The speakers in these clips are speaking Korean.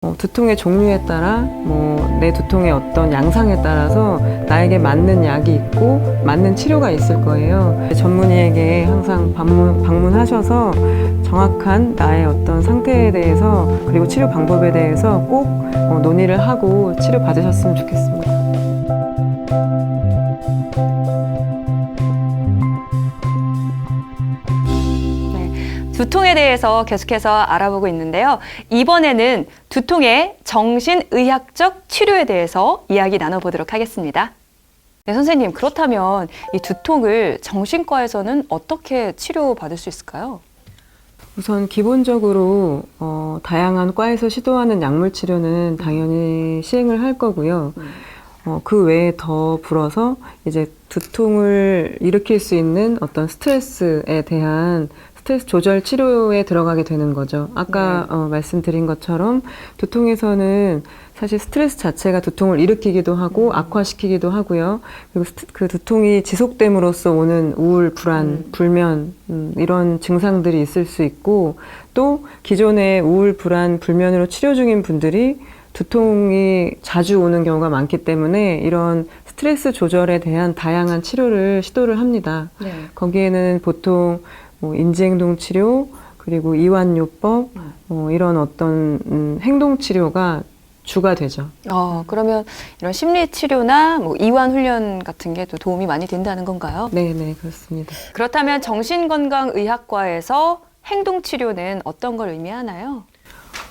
두통의 종류에 따라 내 두통의 어떤 양상에 따라서 나에게 맞는 약이 있고 맞는 치료가 있을 거예요. 전문의에게 항상 방문하셔서 정확한 나의 어떤 상태에 대해서 그리고 치료 방법에 대해서 꼭 논의를 하고 치료 받으셨으면 좋겠습니다. 두통에 대해서 계속해서 알아보고 있는데요. 이번에는 두통의 정신의학적 치료에 대해서 이야기 나눠보도록 하겠습니다. 네, 선생님, 그렇다면 이 두통을 정신과에서는 어떻게 치료받을 수 있을까요? 우선 기본적으로 다양한 과에서 시도하는 약물 치료는 당연히 시행을 할 거고요. 그 외에 더 불어서 이제 두통을 일으킬 수 있는 어떤 스트레스에 대한 스트레스 조절 치료에 들어가게 되는 거죠. 아까 말씀드린 것처럼 두통에서는 사실 스트레스 자체가 두통을 일으키기도 하고 악화시키기도 하고요. 그리고 그 두통이 지속됨으로써 오는 우울, 불안, 불면 이런 증상들이 있을 수 있고, 또 기존에 우울, 불안, 불면으로 치료 중인 분들이 두통이 자주 오는 경우가 많기 때문에 이런 스트레스 조절에 대한 다양한 치료를 시도를 합니다. 네. 거기에는 보통 인지행동 치료, 그리고 이완요법, 이런 어떤 행동 치료가 주가 되죠. 그러면 이런 심리 치료나 이완 훈련 같은 게 또 도움이 많이 된다는 건가요? 네, 그렇습니다. 그렇다면 정신건강의학과에서 행동 치료는 어떤 걸 의미하나요?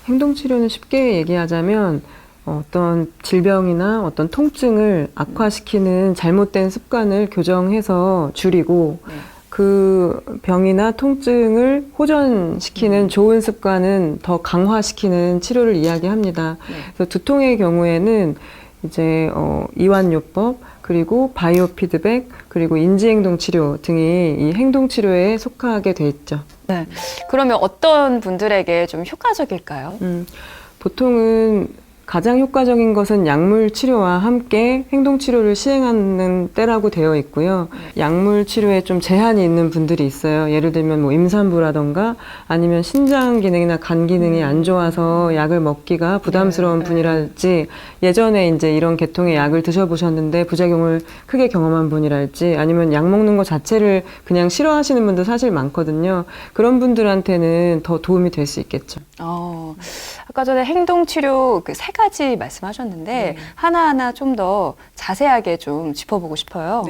행동 치료는 쉽게 얘기하자면 어떤 질병이나 어떤 통증을 악화시키는 잘못된 습관을 교정해서 줄이고, 그 병이나 통증을 호전시키는 좋은 습관은 더 강화시키는 치료를 이야기합니다. 그래서 두통의 경우에는 이제 이완요법, 그리고 바이오 피드백, 그리고 인지행동 치료 등이 이 행동 치료에 속하게 돼 있죠. 네. 그러면 어떤 분들에게 좀 효과적일까요? 보통은 가장 효과적인 것은 약물 치료와 함께 행동 치료를 시행하는 때라고 되어 있고요. 약물 치료에 좀 제한이 있는 분들이 있어요. 예를 들면 임산부라던가 아니면 신장 기능이나 간 기능이 안 좋아서 약을 먹기가 부담스러운 분이랄지, 예전에 이제 이런 계통의 약을 드셔보셨는데 부작용을 크게 경험한 분이랄지, 아니면 약 먹는 것 자체를 그냥 싫어하시는 분도 사실 많거든요. 그런 분들한테는 더 도움이 될 수 있겠죠. 아까 전에 행동 치료 그 3가지 말씀하셨는데 하나하나 좀 더 자세하게 좀 짚어보고 싶어요.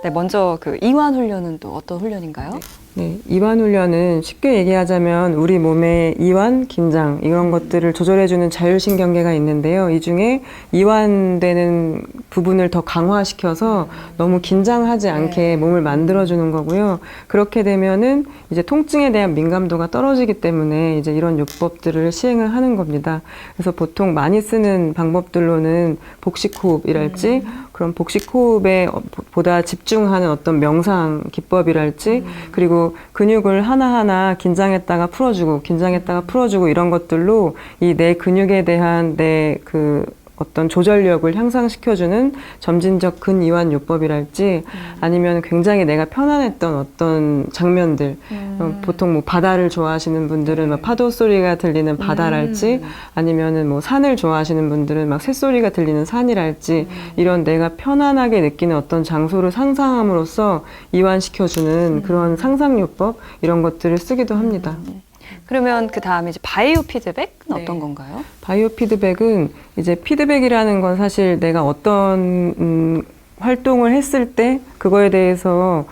네, 먼저 그 이완 훈련은 또 어떤 훈련인가요? 네, 이완 훈련은 쉽게 얘기하자면 우리 몸의 이완, 긴장 이런 것들을 조절해주는 자율신경계가 있는데요. 이 중에 이완되는 부분을 더 강화시켜서 너무 긴장하지 않게 몸을 만들어주는 거고요. 그렇게 되면은 이제 통증에 대한 민감도가 떨어지기 때문에 이제 이런 요법들을 시행을 하는 겁니다. 그래서 보통 많이 쓰는 방법들로는 복식호흡이랄지, 그런 복식호흡에 보다 집중하는 어떤 명상 기법이랄지, 그리고 근육을 하나하나 긴장했다가 풀어주고 이런 것들로 이 내 근육에 대한 내 그 어떤 조절력을 향상시켜주는 점진적 근이완 요법이랄지, 아니면 굉장히 내가 편안했던 어떤 장면들, 보통 바다를 좋아하시는 분들은 파도 소리가 들리는 바다랄지, 아니면은 산을 좋아하시는 분들은 새소리가 들리는 산이랄지, 이런 내가 편안하게 느끼는 어떤 장소를 상상함으로써 이완시켜주는 그런 상상요법, 이런 것들을 쓰기도 합니다. 그러면 그 다음에 이제 바이오 피드백은 어떤 건가요? 바이오 피드백은 이제 피드백이라는 건 사실 내가 어떤 활동을 했을 때 그거에 대해서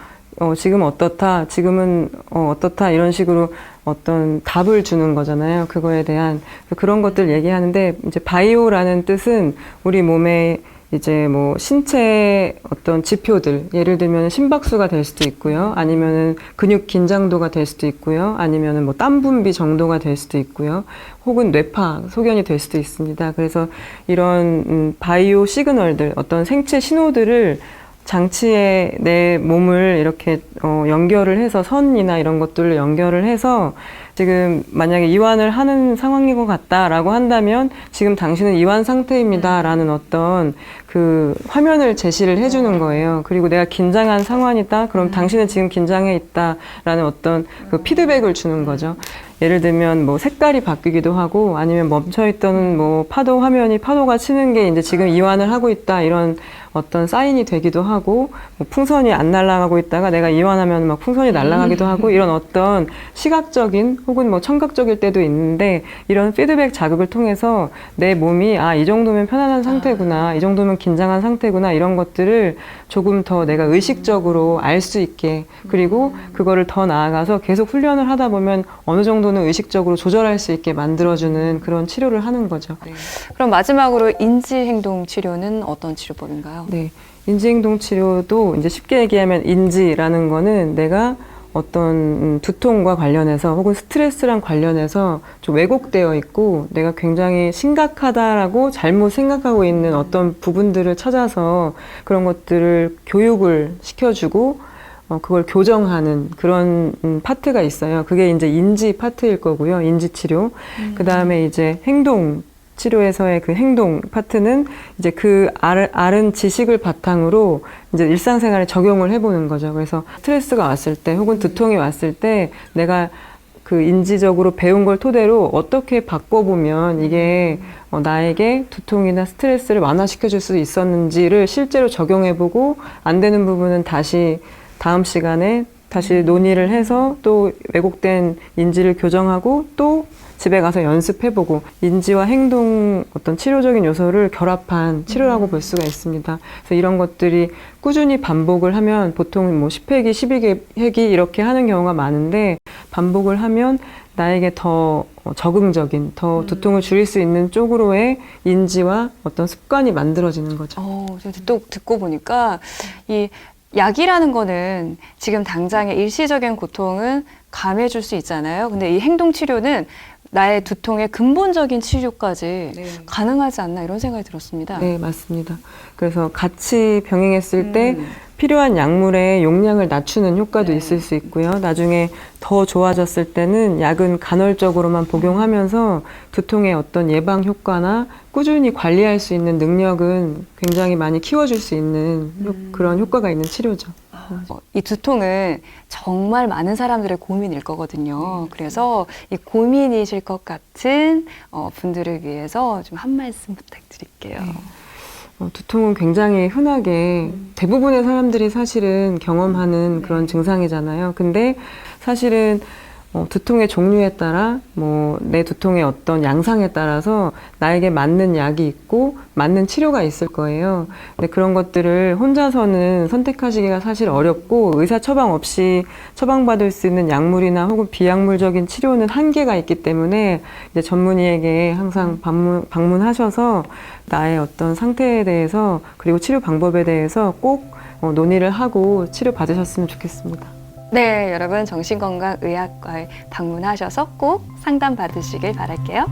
지금 어떻다, 지금은 어떻다, 이런 식으로 어떤 답을 주는 거잖아요. 그거에 대한 그런 것들 얘기하는데, 이제 바이오라는 뜻은 우리 몸에 이제 신체 어떤 지표들, 예를 들면 심박수가 될 수도 있고요, 아니면은 근육 긴장도가 될 수도 있고요, 아니면은 땀 분비 정도가 될 수도 있고요, 혹은 뇌파 소견이 될 수도 있습니다. 그래서 이런 바이오 시그널들, 어떤 생체 신호들을 장치에 내 몸을 이렇게 연결을 해서, 선이나 이런 것들을 연결을 해서 지금 만약에 이완을 하는 상황인 것 같다라고 한다면 지금 당신은 이완 상태입니다라는 어떤 그 화면을 제시를 해주는 거예요. 그리고 내가 긴장한 상황이다. 그럼 당신은 지금 긴장해 있다라는 어떤 그 피드백을 주는 거죠. 예를 들면 뭐 색깔이 바뀌기도 하고 아니면 멈춰있던 뭐 파도 화면이 파도가 치는 게 이제 지금 이완을 하고 있다 이런 어떤 사인이 되기도 하고 뭐 풍선이 안 날아가고 있다가 내가 이완하면 막 풍선이 날아가기도 하고 이런 어떤 시각적인 혹은 뭐 청각적일 때도 있는데 이런 피드백 자극을 통해서 내 몸이 아, 이 정도면 편안한 상태구나, 이 정도면 긴장한 상태구나 이런 것들을 조금 더 내가 의식적으로 알 수 있게 그리고 그거를 더 나아가서 계속 훈련을 하다 보면 어느 정도는 의식적으로 조절할 수 있게 만들어주는 그런 치료를 하는 거죠. 네. 그럼 마지막으로 인지행동 치료는 어떤 치료법인가요? 네, 인지행동 치료도 이제 쉽게 얘기하면 인지라는 거는 내가 어떤 두통과 관련해서 혹은 스트레스랑 관련해서 좀 왜곡되어 있고 내가 굉장히 심각하다라고 잘못 생각하고 있는 어떤 부분들을 찾아서 그런 것들을 교육을 시켜주고 그걸 교정하는 그런 파트가 있어요. 그게 이제 인지 파트일 거고요. 인지 치료. 그 다음에 이제 행동 치료에서의 그 행동 파트는 이제 그 아른 지식을 바탕으로 이제 일상생활에 적용을 해보는 거죠. 그래서 스트레스가 왔을 때 혹은 두통이 왔을 때 내가 그 인지적으로 배운 걸 토대로 어떻게 바꿔보면 이게 나에게 두통이나 스트레스를 완화시켜줄 수 있었는지를 실제로 적용해보고 안 되는 부분은 다시 다음 시간에 다시 논의를 해서 또 왜곡된 인지를 교정하고 또 집에 가서 연습해보고 인지와 행동 어떤 치료적인 요소를 결합한 치료라고 볼 수가 있습니다. 그래서 이런 것들이 꾸준히 반복을 하면 보통 뭐 10회기, 12회기 이렇게 하는 경우가 많은데 반복을 하면 나에게 더 적응적인, 더 두통을 줄일 수 있는 쪽으로의 인지와 어떤 습관이 만들어지는 거죠. 또 듣고 보니까 이 약이라는 거는 지금 당장의 일시적인 고통은 감해줄 수 있잖아요. 근데 이 행동치료는 나의 두통의 근본적인 치료까지 가능하지 않나 이런 생각이 들었습니다. 네, 맞습니다. 그래서 같이 병행했을 때 필요한 약물의 용량을 낮추는 효과도 있을 수 있고요. 나중에 더 좋아졌을 때는 약은 간헐적으로만 복용하면서 두통의 어떤 예방 효과나 꾸준히 관리할 수 있는 능력은 굉장히 많이 키워줄 수 있는 그런 효과가 있는 치료죠. 이 두통은 정말 많은 사람들의 고민일 거거든요. 그래서 이 고민이실 것 같은 분들을 위해서 좀 한 말씀 부탁드릴게요. 두통은 굉장히 흔하게 대부분의 사람들이 사실은 경험하는 그런 증상이잖아요. 근데 사실은 두통의 종류에 따라 내 두통의 어떤 양상에 따라서 나에게 맞는 약이 있고 맞는 치료가 있을 거예요. 근데 그런 것들을 혼자서는 선택하시기가 사실 어렵고 의사 처방 없이 처방받을 수 있는 약물이나 혹은 비약물적인 치료는 한계가 있기 때문에 이제 전문의에게 항상 방문하셔서 나의 어떤 상태에 대해서 그리고 치료 방법에 대해서 꼭 논의를 하고 치료 받으셨으면 좋겠습니다. 네, 여러분 정신건강의학과에 방문하셔서 꼭 상담 받으시길 바랄게요.